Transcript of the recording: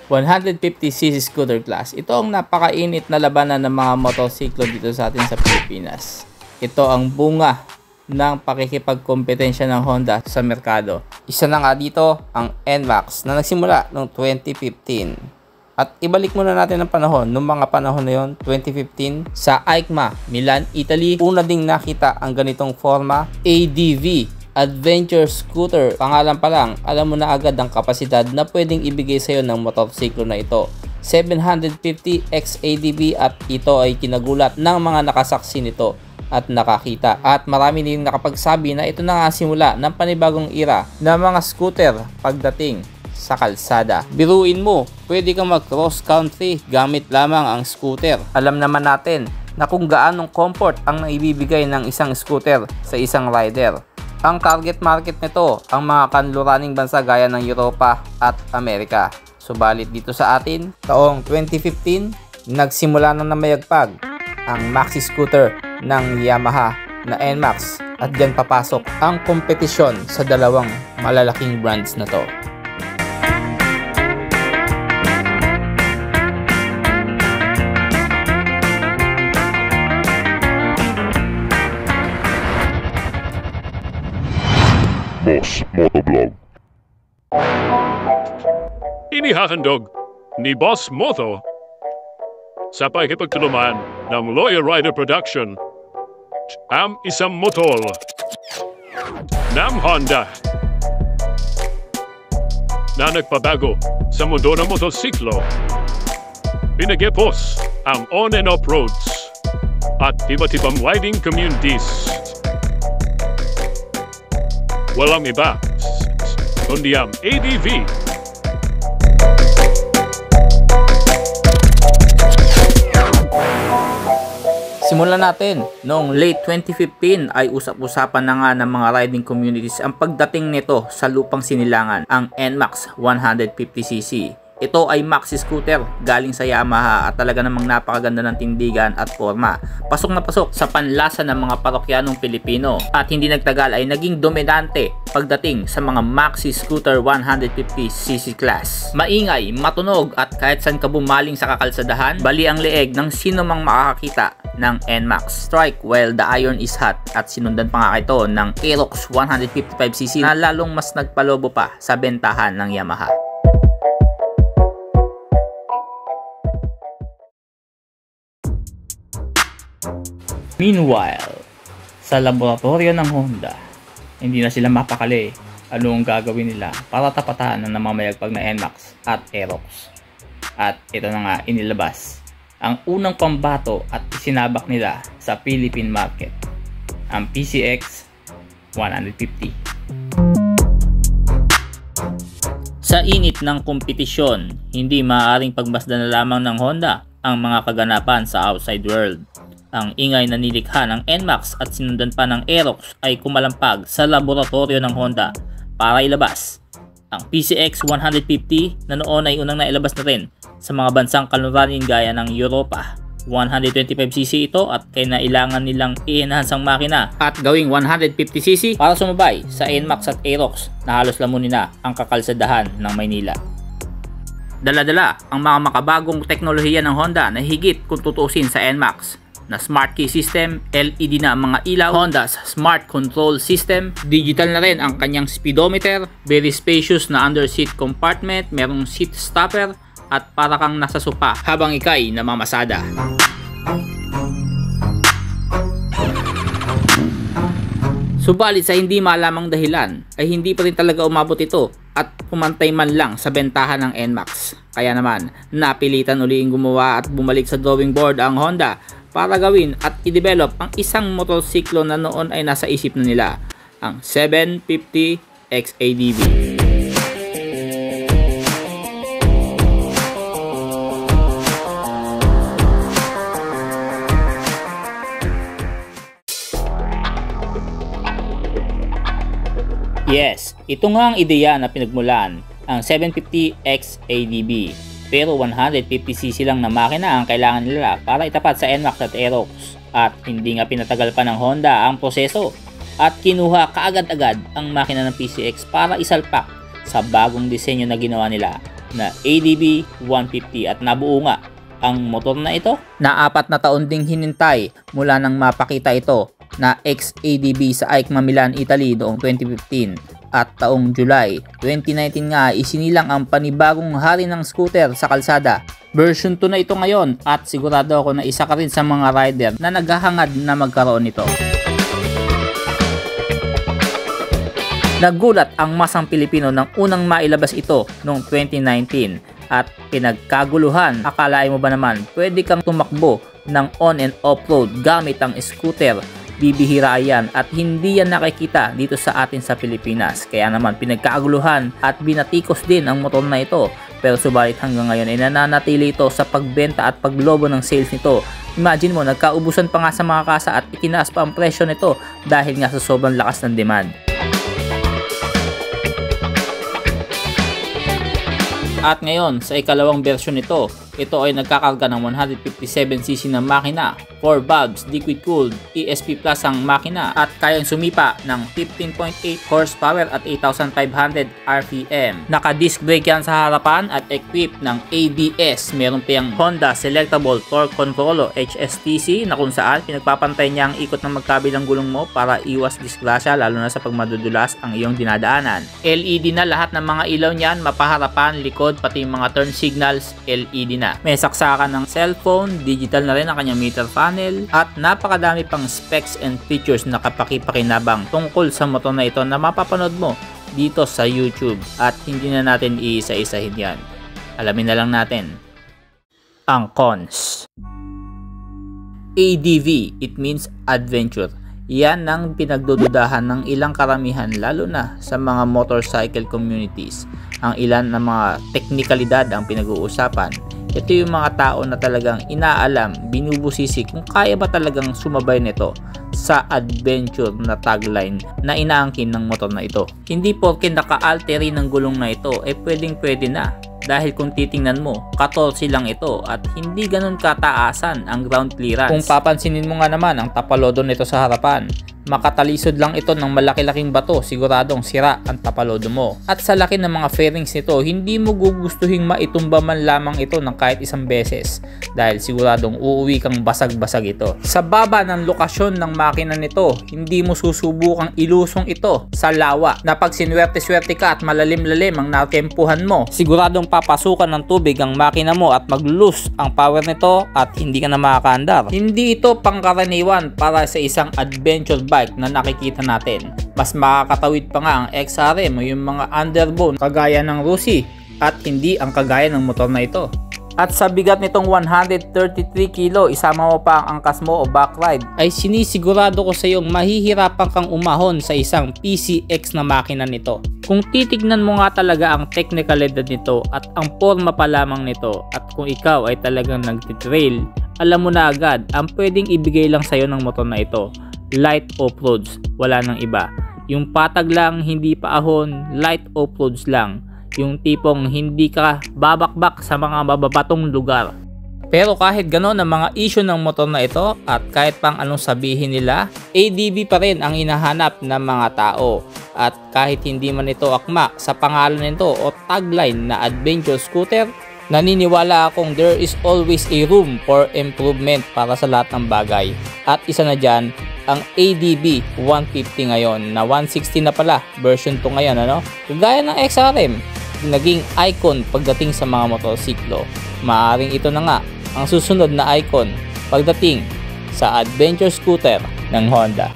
150cc scooter class. Ito ang napakainit na labanan ng mga motorsiklo dito sa atin sa Pilipinas. Ito ang bunga ng pakikipagkompetensya ng Honda sa merkado. Isa na nga dito ang NMAX na nagsimula noong 2015. At ibalik muna natin ang panahon. Noong mga panahon na yon, 2015, sa EICMA, Milan, Italy, una ding nakita ang ganitong forma, ADV, Adventure Scooter. Pangalan pa lang, alam mo na agad ang kapasidad na pwedeng ibigay sa iyo ng motorsiklo na ito. 750 XADV at ito ay kinagulat ng mga nakasaksi nito at nakakita. At marami din nakapagsabi na ito na nga simula ng panibagong era ng mga scooter pagdating sa kalsada. Biruin mo, pwede kang mag cross country gamit lamang ang scooter. Alam naman natin na kung gaanong comfort ang naibibigay ng isang scooter sa isang rider. Ang target market nito ang mga kanluraning bansa gaya ng Europa at Amerika. Subalit dito sa atin, taong 2015, nagsimula na mayagpag ang maxi scooter ng Yamaha na NMAX at diyan papasok ang kompetisyon sa dalawang malalaking brands na to. Boss Motovlog. Inihahandog ni Boss Moto sa pakikipagtulungan ng Lawyer Rider Production ang isang motor ng Honda na nagpabago sa mundo ng motorsiklo. Pinagepos ang on and off roads at iba't ibang riding communities. Walang iba kundi ang ADV. Simulan natin. Noong late 2015 ay usap-usapan na nga ng mga riding communities ang pagdating nito sa lupang sinilangan, ang NMAX 150cc. Ito ay maxi scooter galing sa Yamaha at talaga namang napakaganda ng tindigan at forma. Pasok na pasok sa panlasa ng mga parokyanong Pilipino at hindi nagtagal ay naging dominante pagdating sa mga maxi scooter 150cc class. Maingay, matunog at kahit saan ka bumaling sa kakalsadahan, bali ang leeg ng sino mang makakakita ng NMAX. Strike while the iron is hot at sinundan pa nga ito ng Aerox 155cc na lalong mas nagpalobo pa sa bentahan ng Yamaha. Meanwhile, sa laboratorio ng Honda, hindi na sila mapakali ano ang gagawin nila para tapatan ng namamayagpag na NMAX at Aerox. At ito na nga inilabas ang unang pambato at isinabak nila sa Philippine market, ang PCX 150. Sa init ng kompetisyon, hindi maaaring pagmasdan na lamang ng Honda ang mga kaganapan sa outside world. Ang ingay na nilikha ng NMAX at sinundan pa ng Aerox ay kumalampag sa laboratorio ng Honda para ilabas ang PCX 150 na noon ay unang nailabas na rin sa mga bansang kanluranin gaya ng Europa. 125cc ito at kailangan nilang i-enhance ang makina at gawing 150cc para sumabay sa NMAX at Aerox na halos lamunin na ang kakalsadahan ng Maynila. Dala-dala ang mga makabagong teknolohiya ng Honda na higit kung tutuusin sa NMAX na Smart Key System, LED na ang mga ilaw, Honda's Smart Control System, digital na rin ang kanyang speedometer, very spacious na under seat compartment, merong seat stopper at para kang nasa sopa habang ikay namamasada. Subalit sa hindi malamang dahilan ay hindi pa rin talaga umabot ito at pumantay man lang sa bentahan ng NMAX. Kaya naman napilitan uling gumawa at bumalik sa drawing board ang Honda para gawin at i-develop ang isang motorsiklo na noon ay nasa isip na nila, ang 750 XADV. Yes, ito nga ang ideya na pinagmulan, ang 750 XADV. Pero 150cc lang na makina ang kailangan nila para itapat sa NMAX at Aerox. At hindi nga pinatagal pa ng Honda ang proseso at kinuha kaagad-agad ang makina ng PCX para isalpak sa bagong disenyo na ginawa nila na ADB 150 at nabuo nga ang motor na ito na 4 na taon ding hinintay mula nang mapakita ito na ex-ADB sa EICMA Milan, Italy noong 2015. At taong July 2019 nga isinilang ang panibagong hari ng scooter sa kalsada. Version 2 na ito ngayon at sigurado ako na isa ka rin sa mga rider na naghahangad na magkaroon nito. Nagulat ang masang Pilipino nang unang mailabas ito noong 2019 at pinagkaguluhan. Akalain mo ba naman pwede kang tumakbo ng on and off-road gamit ang scooter? Bibihira yan at hindi yan nakikita dito sa atin sa Pilipinas. Kaya naman pinagkaguluhan at binatikos din ang motor na ito. Pero subalit hanggang ngayon ay nananatili ito sa pagbenta at paglobo ng sales nito. Imagine mo, nagkaubusan pa nga sa mga kasa at itinaas pa ang presyo nito dahil nga sa sobrang lakas ng demand. At ngayon, sa ikalawang version nito, ito ay nagkakarga ng 157cc na makina, 4 valves, liquid cooled, ESP Plus ang makina at kayang sumipa ng 15.8 horsepower at 8,500 RPM. Naka-disc brake yan sa harapan at equipped ng ABS. Meron pa yung Honda Selectable Torque Control o HSTC na kung saan pinagpapantay niya ang ikot ng magkabilang gulong mo para iwas disgrasya lalo na sa pagmadudulas ang iyong dinadaanan. LED na lahat ng mga ilaw niyan, mapaharapan, likod, pati yung mga turn signals, LED na. May saksakan ng cellphone, digital na rin ang kanyang meter panel at napakadami pang specs and features na kapaki-pakinabang tungkol sa motor na ito na mapapanood mo dito sa YouTube at hindi na natin iisa-isahin yan. Alamin na lang natin ang cons. ADV, it means adventure. Yan ang pinagdududahan ng ilang karamihan lalo na sa mga motorcycle communities. Ang ilan na mga teknikalidad ang pinag-uusapan. Ito yung mga tao na talagang inaalam, binubusisi kung kaya ba talagang sumabay nito sa adventure na tagline na inaangkin ng motor na ito. Hindi porke naka-alteri ng gulong na ito pwedeng pwede na. Dahil kung titingnan mo, 14 lang ito at hindi ganun kataasan ang ground clearance. Kung papansinin mo nga naman ang tapalodo nito sa harapan, makatalisod lang ito ng malaki-laking bato, siguradong sira ang tapalodo mo. At sa laki ng mga fairings nito, hindi mo gugustuhin maitumba man lamang ito ng kahit isang beses dahil siguradong uuwi kang basag-basag ito. Sa baba ng lokasyon ng makina nito, hindi mo susubukang ilusong ito sa lawa na pag sinwerte-swerte ka at malalim-lalim ang natempuhan mo, siguradong papasukan ng tubig ang makina mo at mag-lose ang power nito at hindi ka na makakaandar. Hindi ito pangkaraniwan para sa isang adventure bike na nakikita natin. Mas makakatawid pa nga ang XRM o yung mga underbone kagaya ng Rusi at hindi ang kagaya ng motor na ito. At sa bigat nitong 133 kilo, isama mo pa ang angkas mo o backride, ay sinisigurado ko sa iyong mahihirapan kang umahon sa isang PCX na makina nito. Kung titignan mo nga talaga ang technicalidad nito at ang forma pa lamang nito at kung ikaw ay talagang nagtitrail, alam mo na agad ang pwedeng ibigay lang sa iyo ng motor na ito. Light off-roads, wala nang iba. Yung patag lang, hindi pa ahon, light off-roads lang. Yung tipong hindi ka babakbak sa mga mababatong lugar. Pero kahit gano'n ang mga issue ng motor na ito at kahit pang anong sabihin nila, ADB pa rin ang hinahanap ng mga tao. At kahit hindi man ito akma sa pangalan nito o tagline na adventure scooter, naniniwala akong there is always a room for improvement para sa lahat ng bagay. At isa na dyan, ang ADB 150 ngayon na 160 na pala, version 2 ngayon, ano? Kagaya ng XRM, naging icon pagdating sa mga motorsiklo. Maaring ito na nga ang susunod na icon pagdating sa adventure scooter ng Honda.